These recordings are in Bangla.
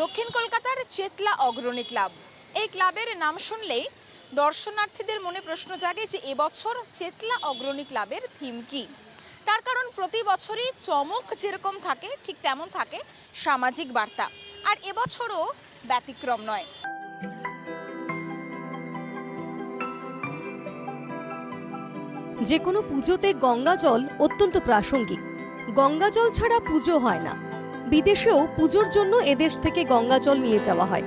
দক্ষিণ কলকাতার চেতলা অগ্রণী ক্লাব, এই ক্লাবের নাম শুনলেই দর্শনার্থীদের মনে প্রশ্ন জাগে যে এবছর চেতলা অগ্রণী ক্লাবের থিম কি। তার কারণ প্রতি বছরই চমক যেরকম থাকে ঠিক তেমন থাকে সামাজিক বার্তা, আর এবছরও ব্যতিক্রম নয়। যে কোনো পুজোতে গঙ্গা জল অত্যন্ত প্রাসঙ্গিক। গঙ্গা জল ছাড়া পুজো হয় না। বিদেশেও পুজোর জন্য এদেশ থেকে গঙ্গা জল নিয়ে যাওয়া হয়।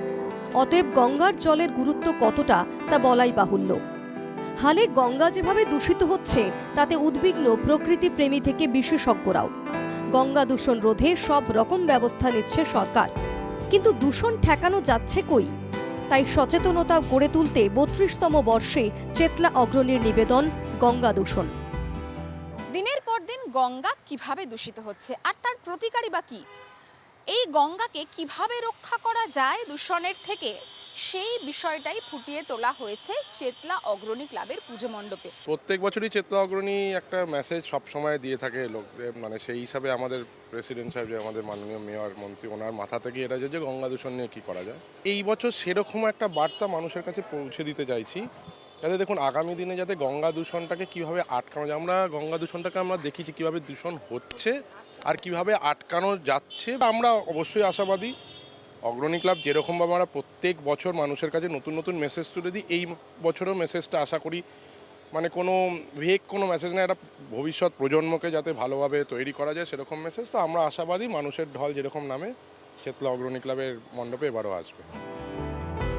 অতএব গঙ্গার জলের গুরুত্ব কতটা তা বলাই বাহুল্য। হালে গঙ্গা যেভাবে দূষিত হচ্ছে তাতে উদ্বিগ্ন প্রকৃতি প্রেমী থেকে বিশেষজ্ঞরাও। গঙ্গা দূষণ রোধে সব রকম ব্যবস্থা নিচ্ছে সরকার, কিন্তু দূষণ ঠেকানো যাচ্ছে কই? তাই সচেতনতা গড়ে তুলতে ৩২তম বর্ষে চেতলা অগ্রণীর নিবেদন গঙ্গা দূষণ। দিনের পর দিন গঙ্গা কিভাবে দূষিত হচ্ছে আর তার প্রতিকারই বা কি? এই গঙ্গাকে কিভাবে রক্ষা করা যায় দূষণের থেকে, সেই বিষয়টাই ফুটিয়ে তোলা হয়েছে চেতলা অগ্রণী ক্লাবের পুজো মণ্ডপে। প্রত্যেক বছরই চেতলা অগ্রণী একটা মেসেজ সব সময় দিয়ে থাকে লোকদের, মানে সেই হিসাবে আমাদের প্রেসিডেন্ট সাহেব, যে আমাদের মাননীয় মেয়র মন্ত্রী, ওনার মাথা থেকে এটা যে গঙ্গা দূষণ নিয়ে কী করা যায়। এই বছর সেরকম একটা বার্তা মানুষের কাছে পৌঁছে দিতে চাইছি, যাতে দেখুন আগামী দিনে যাতে গঙ্গা দূষণটাকে কীভাবে আটকানো যায়। আমরা গঙ্গা দূষণটাকে আমরা দেখেছি কীভাবে দূষণ হচ্ছে আর কিভাবে আটকানো যাচ্ছে। আমরা অবশ্যই আশাবাদী অগ্রণী ক্লাব যেরকমভাবে আমরা প্রত্যেক বছর মানুষের কাছে নতুন নতুন মেসেজ তুলে দিই, এই বছরও মেসেজটা আশা করি মানে কোনো ভেগ কোনো মেসেজ না, একটা ভবিষ্যৎ প্রজন্মকে যাতে ভালোভাবে তৈরি করা যায় সেরকম মেসেজ। তো আমরা আশাবাদী মানুষের ঢল যেরকম নামে চেতলা অগ্রণী ক্লাবের মণ্ডপে এবারও আসবে।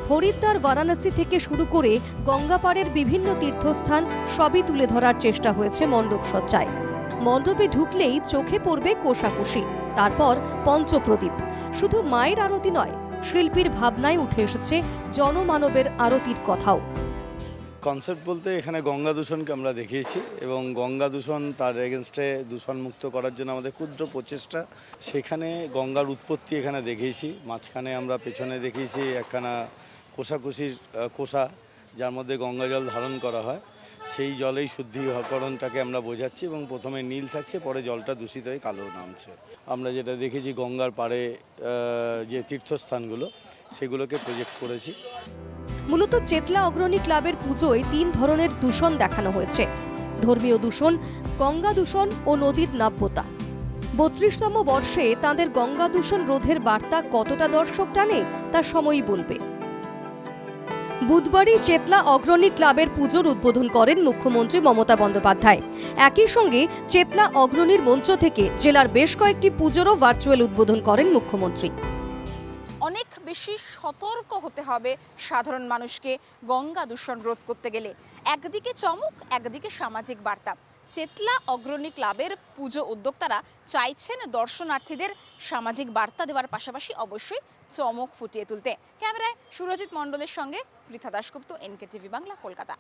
হরিদ্বার, বারাণসী থেকে শুরু করে গঙ্গাপাড়ের বিভিন্ন তীর্থস্থান সবই তুলে ধরার চেষ্টা হয়েছে মণ্ডপ সজ্জায়। মণ্ডপে ঢুকলেই চোখে পড়বে কোষাকুষি, তারপর পঞ্চপ্রদীপ। শুধু মায়ের আরতি নয়, শিল্পীর ভাবনায় উঠে এসেছে জনমানবের আরতির কথাও। কনসেপ্ট বলতে এখানে গঙ্গা দূষণকে আমরা দেখিয়েছি এবং গঙ্গা দূষণ তার এগেনস্টে দূষণমুক্ত করার জন্য আমাদের ক্ষুদ্র প্রচেষ্টা। সেখানে গঙ্গার উৎপত্তি এখানে দেখিয়েছি, মাঝখানে আমরা পেছনে দেখিয়েছি একখানা কোষাকুষির কোষা, যার মধ্যে গঙ্গা জল ধারণ করা হয়। সেই জলেই শুদ্ধিকরণটাকে আমরা বোঝাচ্ছি এবং প্রথমে নীল থাকছে, পরে জলটা দূষিত হয়ে কালো নামছে। আমরা যেটা দেখেছি গঙ্গার পাড়ে যে তীর্থস্থানগুলো সেগুলোকে প্রজেক্ট করেছি। মূলত চেতলা অগ্রণী ক্লাবের পুজোয় ৩ ধরনের দূষণ দেখানো হয়েছে: ধর্মীয় দূষণ, গঙ্গা দূষণ ও নদীর নাব্যতা। ৩২তম বর্ষে তাঁদের গঙ্গা দূষণ রোধের বার্তা কতটা দর্শক টানে তা সময়ই বলবে। বুধবারই চেতলা অগ্রণী ক্লাবের পুজোর উদ্বোধন করেন মুখ্যমন্ত্রী মমতা বন্দ্যোপাধ্যায়। একই সঙ্গে চেতলা অগ্রণীর মঞ্চ থেকে জেলার বেশ কয়েকটি পুজোরও ভার্চুয়াল উদ্বোধন করেন মুখ্যমন্ত্রী। অনেক বেশি সতর্ক হতে হবে সাধারণ মানুষকে গঙ্গা দূষণ রোধ করতে গেলে। একদিকে চমক, একদিকে সামাজিক বার্তা। চেতলা অগ্রণী ক্লাবের পুজো উদ্যোক্তারা চাইছেন দর্শনার্থীদের সামাজিক বার্তা দেওয়ার পাশাপাশি অবশ্যই চমক ফুটিয়ে তুলতে। ক্যামেরায় সুরজিৎ মণ্ডলের সঙ্গে পৃথা দাশগুপ্ত, NKTV বাংলা, কলকাতা।